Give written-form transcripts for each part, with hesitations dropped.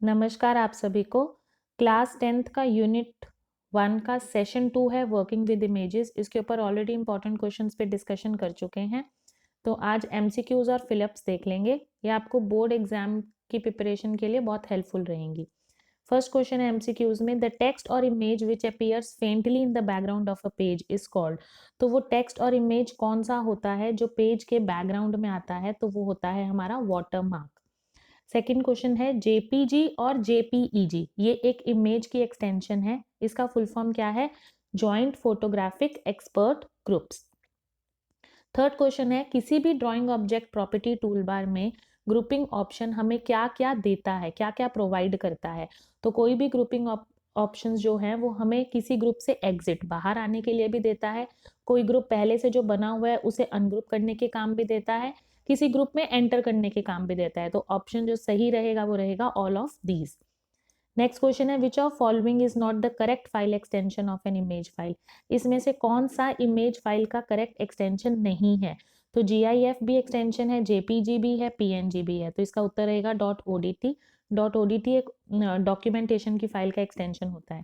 नमस्कार आप सभी को। क्लास 10th का यूनिट 1 का सेशन 2 है वर्किंग विद इमेजेस। इसके ऊपर ऑलरेडी इंपॉर्टेंट क्वेश्चंस पे डिस्कशन कर चुके हैं, तो आज एमसीक्यूज और फिलअप्स देख लेंगे। ये आपको बोर्ड एग्जाम की प्रिपरेशन के लिए बहुत हेल्पफुल रहेंगी। फर्स्ट क्वेश्चन है एमसीक्यूज में, द टेक्स्ट और image which appears faintly in the background of a page is called. तो वो टेक्स्ट और इमेज कौन सा होता है जो पेज के बैकग्राउंड में आता है, तो वो होता है हमारा वाटर मार्क। सेकेंड क्वेश्चन है, जेपीजी और जेपीईजी ये एक इमेज की एक्सटेंशन है, इसका फुल फॉर्म क्या है? Joint photographic expert groups. Third question है, किसी भी drawing object property tool bar में ग्रुपिंग ऑप्शन हमें क्या क्या देता है, क्या क्या प्रोवाइड करता है? तो कोई भी ग्रुपिंग ऑप्शंस जो हैं वो हमें किसी ग्रुप से एग्जिट बाहर आने के लिए भी देता है, कोई ग्रुप पहले से जो बना हुआ है उसे अनग्रुप करने के काम भी देता है, किसी ग्रुप में एंटर करने के काम भी देता है। तो ऑप्शन जो सही रहेगा वो रहेगा all of these. Next question है, which of following is not the correct file extension of an image file. इसमें से कौन सा इमेज फाइल का करेक्ट एक्सटेंशन नहीं है? तो GIF भी एक्सटेंशन है, JPG भी है, PNG भी है, तो इसका उत्तर रहेगा .odt। .odt एक डॉक्यूमेंटेशन की फाइल का एक्सटेंशन होता है।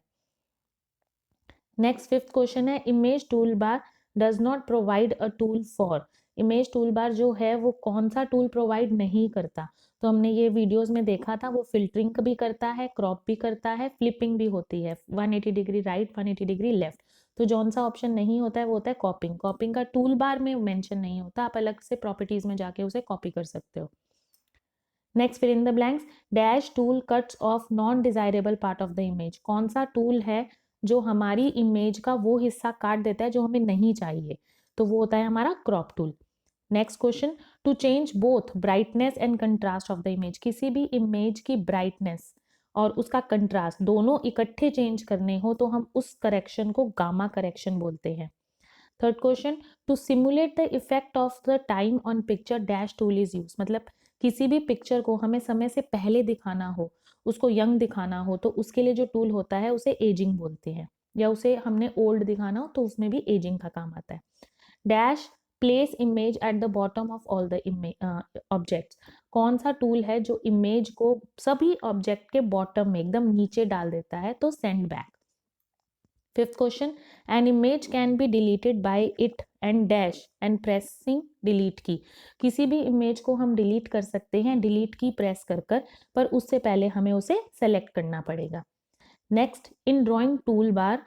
नेक्स्ट फिफ्थ क्वेश्चन है, image tool bar does not provide a tool for. Image tool bar जो है वो कौन सा टूल प्रोवाइड नहीं करता? तो हमने ये वीडियोस में देखा था, वो फिल्टरिंग भी करता है, क्रॉप भी करता है, फ्लिपिंग भी होती है, 180 डिग्री राइट 180 डिग्री लेफ्ट। तो जौन सा ऑप्शन नहीं होता है वो होता है कॉपिंग। कॉपिंग का टूल बार में मेंशन नहीं होता, आप अलग से प्रॉपर्टीज में जाके उसे कॉपी कर सकते हो। Next fill in the blanks, dash tool cuts off non desirable part of the image. कौन सा टूल है जो हमारी इमेज का वो हिस्सा काट देता है जो हमें नहीं चाहिए? तो वो होता है हमारा crop tool. Next question, to change both brightness and contrast of the image. किसी भी इमेज की ब्राइटनेस और उसका कंट्रास्ट दोनों इकट्ठे चेंज करने हो तो हम उस करेक्शन को गामा करेक्शन बोलते हैं। Third question, to simulate the effect of the time on picture dash tool is use. मतलब किसी भी पिक्चर को हमें समय से पहले दिखाना हो, उसको यंग दिखाना हो, तो उसके लिए जो टूल होता है उसे एजिंग बोलते हैं, या उसे हमने ओल्ड दिखाना हो तो उसमें भी एजिंग का काम आता है। Dash place image at the bottom of all the objects. कौन सा टूल है जो इमेज को सभी ऑब्जेक्ट के बॉटम में एकदम नीचे डाल देता है? तो send back. Fifth question, an image can be deleted bye it and dash and pressing delete की। किसी भी इमेज को हम डिलीट कर सकते हैं डिलीट की प्रेस कर कर, पर उससे पहले हमें उसे सेलेक्ट करना पड़ेगा। Next, in drawing tool bar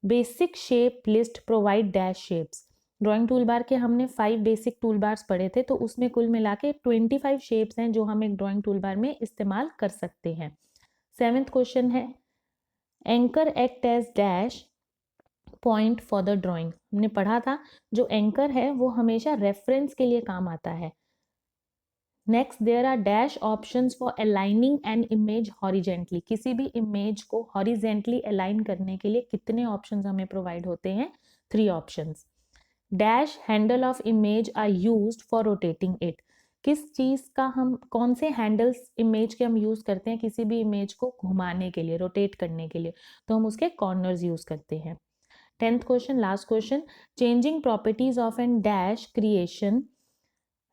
basic shape list provide dash shapes. Drawing tool bar के हमने 5 बेसिक टूल बार्स पढ़े थे, तो उसमें कुल मिला के 25 शेप्स हैं जो हम एक ड्राइंग टूल बार में इस्तेमाल कर सकते हैं। सेवेंथ क्वेश्चन है, anchor act as dash point for the drawing. हमने पढ़ा था जो एंकर है वो हमेशा रेफरेंस के लिए काम आता है। Next, there are dash options for aligning an image horizontally. किसी भी इमेज को हॉरिजेंटली अलाइन करने के लिए कितने ऑप्शंस हमें प्रोवाइड होते हैं? 3 options. Dash handle of image are used for rotating it. किस चीज का हम कौन से हैंडल्स इमेज के हम यूज करते हैं किसी भी इमेज को घुमाने के लिए, रोटेट करने के लिए? तो हम उसके कॉर्नर्स यूज करते हैं। 10th question, last question, changing properties of an dash creation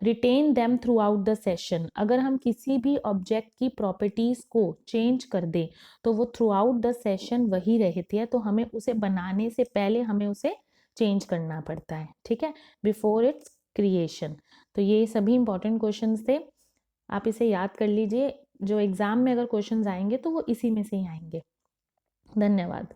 retain them throughout the session. अगर हम किसी भी ऑब्जेक्ट की प्रॉपर्टीज को चेंज कर दें तो वो थ्रू आउट द सेशन वही रहती है, तो हमें उसे बनाने से पहले हमें उसे चेंज करना पड़ता है, ठीक है, बिफोर इट्स क्रिएशन। तो ये सभी इंपॉर्टेंट क्वेश्चंस थे, आप इसे याद कर लीजिए। जो एग्जाम में अगर क्वेश्चंस आएंगे तो वो इसी में से ही आएंगे। धन्यवाद।